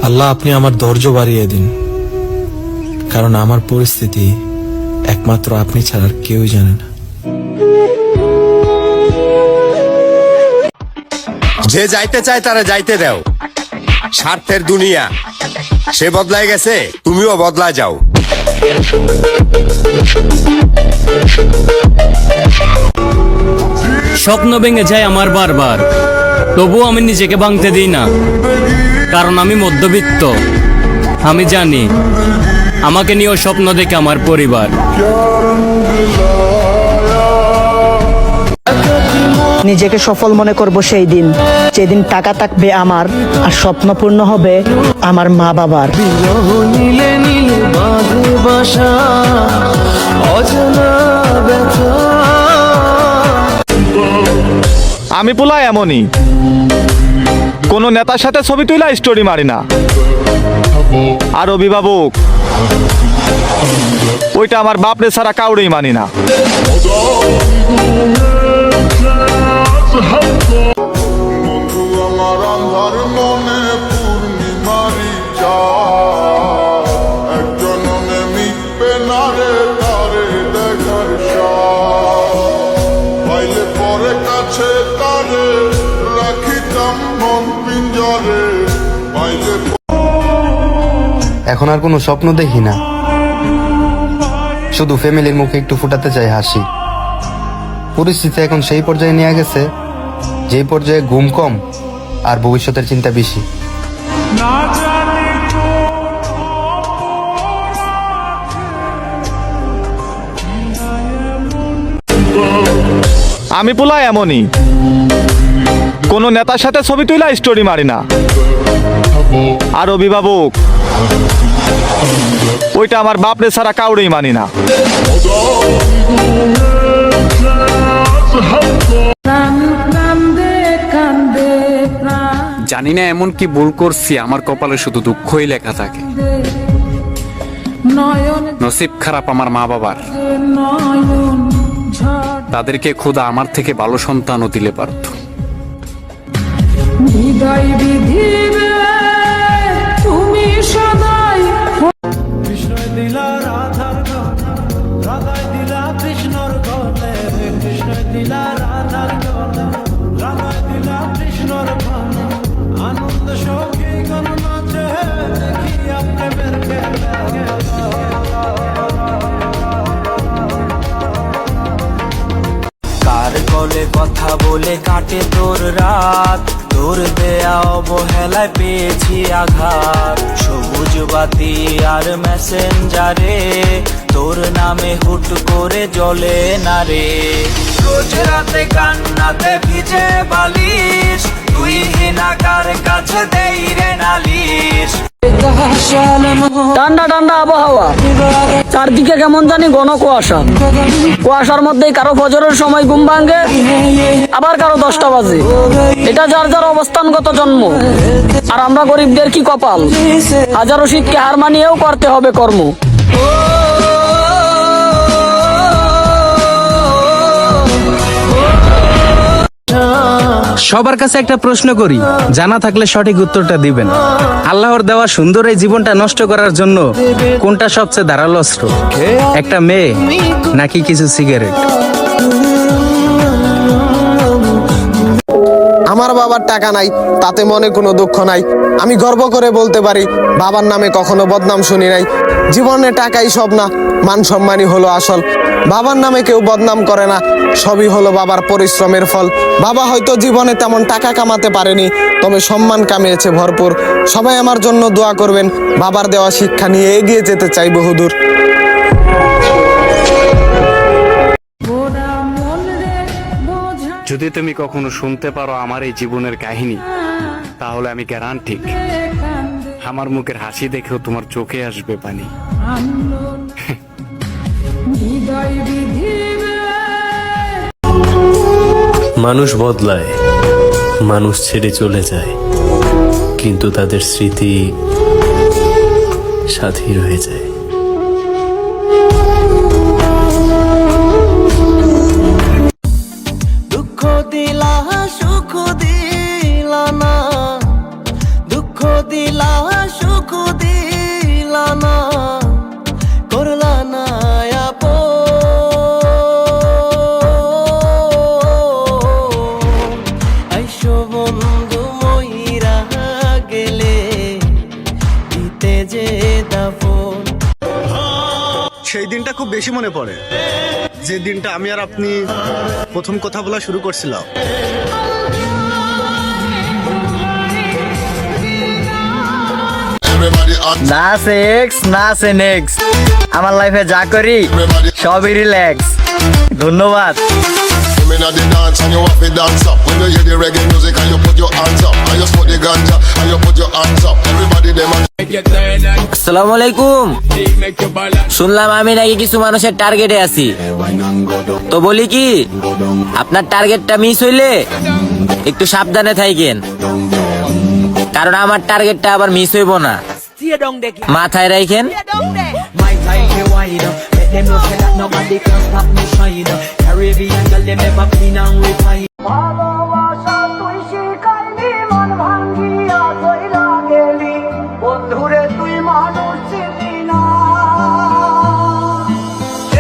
আল্লাহ, আপনি আমার ধৈর্য বাড়িয়ে দিন, কারণ আমার পরিস্থিতি একমাত্র আপনি ছাড়া আর কেউই জানে না। যে যাইতে চায় তারা যাইতে দাও। স্বার্থের দুনিয়া, সে বদলায় গেছে, তুমিও বদলা যাও। স্বপ্ন ভেঙে যায় আমার বারবার, তবুও আমি নিজেকে ভাঙতে দিই না, কারণ আমি মধ্যবিত্ত। আমি জানি আমাকে নিয়েও স্বপ্ন দেখে আমার পরিবার। নিজেকে সফল মনে করব সেই দিন, যেদিন টাকা থাকবে আমার আর স্বপ্ন পূর্ণ হবে আমার মা বাবার। আমি পোলা এমনই, কোন নেতার সাথে ছবি তুইলা স্টোরি মারি না। আর অভিভাবক, ওইটা আমার বাপরে ছাড়া কাউরেই মানি না। এখন আর কোনো স্বপ্ন দেখি না, শুধু ফ্যামিলির মুখে একটু ফুটাতে চাই হাসি। পরিস্থিতি এখন সেই পর্যায়ে নিয়ে গেছে, যেই পর্যায়ে ঘুম কম আর ভবিষ্যতের চিন্তা বেশি। আমি পোলা এমনই, কোন নেতার সাথে ছবি তুইলা স্টোরি মারি না। আর অভিভাবক, ওইটা আমার বাপরে ছাড়া কাউরেই মানি না। জানি না এমন কি ভুল করছি, আমার কপালে শুধু দুঃখই লেখা থাকে। নসিব খারাপ আমার মা বাবার, তাদেরকে খোদা আমার থেকে ভালো সন্তানও দিলে পারত। কার কলে কথা বলে কাটে তোর রাত, তোর দেয়া অবহেলায় পেয়েছি আঘাত। সবুজ বাতি আর মেসেঞ্জারে তোর নামে হুট করে জ্বলে না রে। রোজ রাতে কান্নাতে ভিজে বালিশ, তুই হিনাকার কাছে দেই রে নালিশ। ঠান্ডা ঠান্ডা আবহাওয়া, চারদিকে কেমন জানি ঘন কুয়াশা। কুয়াশার মধ্যেই কারো ফজরের সময় ঘুম ভাঙে, আবার কারো 10টা বাজে। এটা যার যার অবস্থানগত জন্ম। আর আমরা গরিবদের কি কপাল, হাজারো শীতকে হার মানিয়েও করতে হবে কর্ম। সবার কাছে একটা প্রশ্ন করি, জানা থাকলে সঠিক উত্তরটা দিবেন। আল্লাহর দেওয়া সুন্দর এই জীবনটা নষ্ট করার জন্য কোনটা সবচেয়ে ধারালো অস্ত্র? একটা মেয়ে নাকি কিছু সিগারেট? আমার বাবার টাকা নাই, তাতে মনে কোনো দুঃখ নাই। আমি গর্ব করে বলতে পারি, বাবার নামে কখনো বদনাম শুনি নাই। জীবনে টাকাই সব না, মান সম্মানই হলো আসল। বাবার নামে কেউ বদনাম করে না, সবই হলো বাবার পরিশ্রমের ফল। বাবা হয়তো জীবনে তেমন টাকা কামাতে পারেনি, তবে সম্মান কামিয়েছে ভরপুর। সবাই আমার জন্য দোয়া করবেন, বাবার দেওয়া শিক্ষা নিয়ে এগিয়ে যেতে চাই বহুদূর। যদি তুমি কখনো শুনতে পারো আমার এই জীবনের কাহিনী, তাহলে আমি গ্যারান্টি আমার মুখের হাসি দেখেও তোমার চোখে আসবে পানি। মানুষ বদলায়, মানুষ ছেড়ে চলে যায়, কিন্তু তাদের স্মৃতি সাথী রয়ে যায়। দুঃখ দিলা সুখ দিলা না, দুঃখ দিলা সুখ দিলা না করলা না আইসো বন্ধু মইরা গেলে দিতে যে দাফন। সেই দিনটা খুব বেশি মনে পড়ে, যে দিনটা আমি আর আপনি প্রথম কথা বলা শুরু করছিলাম। না সেক্স না সে নেক্সট, আমার লাইফে যা করি সবই রিল্যাক্স। ধন্যবাদ। In the dance and you have to dance up. When you hear the reggae music and you put your hands up, and you smoke the ganja and you put your hands up. Everybody them. আসসালামু আলাইকুম। শুনলাম আমি নাকি কিছু মানুষের টার্গেটে আছি, তো বলি কি আপনার টার্গেটটা মিস হইলে একটু সাবধানে থাকেন, কারণ আমার টার্গেটটা আবার মিস হইব না, মাথায় রাখেন। ভালোবাসা তুই শিখাইলি মন ভাঙ্গিয়া চইলা গেলি, বন্ধুরে তুই মানুষ চিনি না।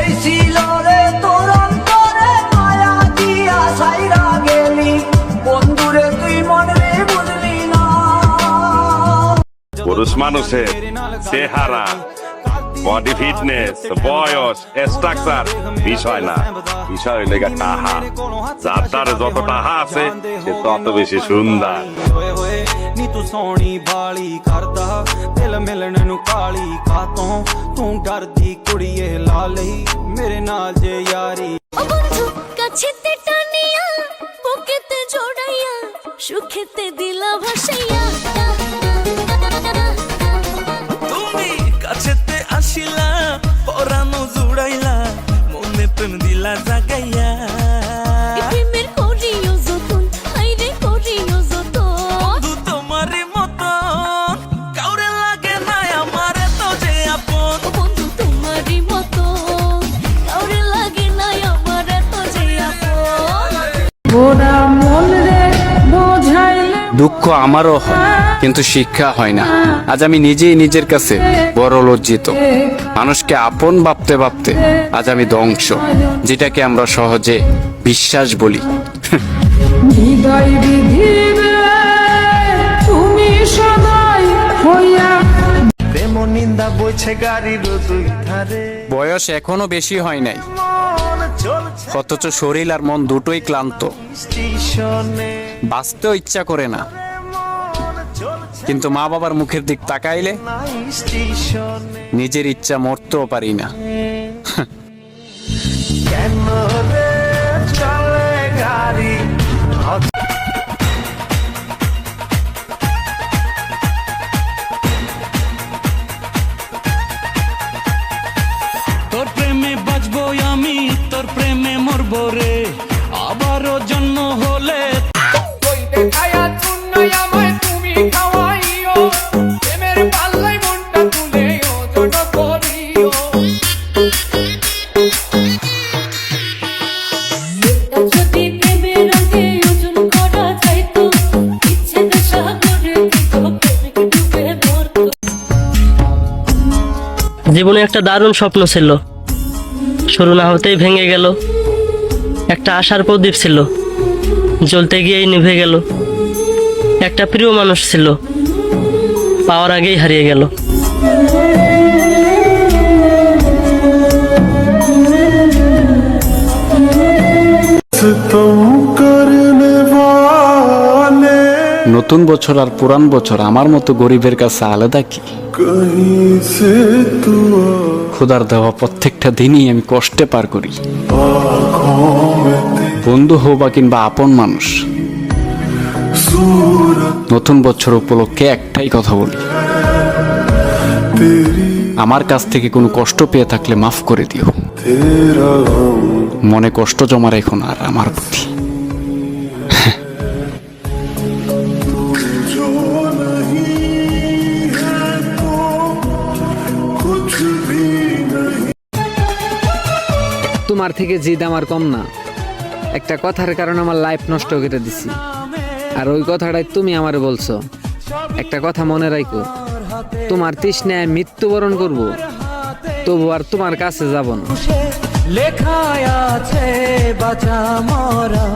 এই ছিল রে তোর অন্তরে মায়া দিয়া ছাইরা গেলি, বন্ধুরে তুই মনে বুঝলি না। পুরুষ মানুষের চেহারা, বডি ফিটনেস, বয়স, স্ট্রাকচার বিষয় না, বিষয় হইলে টাহা। যার তার যত টাহা আছে সে তত বেশি সুন্দর। ਨੀ ਤੂੰ ਸੋਹਣੀ ਬਾਲੀ ਕਰਦਾ ਦਿਲ ਮਿਲਣ ਨੂੰ ਕਾਲੀ ਕਾਤੋਂ ਤੂੰ ਡਰਦੀ ਕੁੜੀਏ ਲਾ ਲਈ ਮੇਰੇ ਨਾਲ ਜੇ ਯਾਰੀ। বন্ধু কাছেতে টানিয়া বুকেতে জড়াইয়া সুখেতে দিলা ভাসাইয়া, তুমি কাছেতে আসিলা পরানো জুড়াইলা মনে প্রেম দিলা জাগাইয়া। প্রেমের করিও যতন আইরে করিও যতন, বন্ধু তোমারই মতন কাউরে লাগে না আমার তো যে আপন। বন্ধু তোমারই মতো কাউরে লাগে না আমার এত যে আপন। দুঃখ আমারও হয়, কিন্তু শিক্ষা হয় না। আজ আমি নিজেই নিজের কাছে বড় লজ্জিত। মানুষকে আপন ভাবতে ভাবতে আজ আমি ধ্বংস, যেটাকে আমরা সহজে বিশ্বাস বলি। প্রেম নিন্দা বইছে গাড়ির দুই ধারে, বয়স এখনো বেশি হয় নাই, মন চলছে অথচ শরীর আর মন দুটোই ক্লান্ত। স্টেশনে বাঁচতেও ইচ্ছা করে না, কিন্তু মা বাবার মুখের দিক তাকাইলে নাই স্টেশনে নিজের ইচ্ছা মরতেও পারি না। কেন রে চলে গাড়ি। তোর প্রেমে বাঁচবো আমি, তোর প্রেমে মরবো রে, আবারও জন্ম হলে যদি প্রেমের রঙে ওজন করা যাইতো, ইচ্ছেতে সাগরে ডুবে মরতো। জীবনে একটা দারুণ স্বপ্ন ছিল, শুরু না হতেই ভেঙে গেল। একটা আশার প্রদীপ ছিল, জ্বলতে গিয়েই নিভে গেল। একটা প্রিয় মানুষ ছিল, পাওয়ার আগেই হারিয়ে গেল। নতুন বছর আর পুরান বছর আমার মতো গরিবের কাছে আলাদা কি? খোদার দেওয়া প্রত্যেকটা দিনই আমি কষ্টে পার করি। বন্ধু হোক বা কিংবা আপন মানুষ, নতুন বছর উপলক্ষে একটাই কথা বলি, আমার কাছ থেকে কোনো কষ্ট পেয়ে থাকলে মাফ করে দিও। মনে কষ্ট জমা রেখো না আর আমার প্রতি। তোমার থেকে জিদ আমার কম না। একটা কথার কারণে আমার লাইফ নষ্ট করে দিছি, আর ওই কথাটাই তুমি আমারে বলছো। একটা কথা মনে রাখো, তোমার তৃষ্ণায় মৃত্যুবরণ করব, তবু আর তোমার কাছে যাব না। লেখায় আছে বাঁচা মরা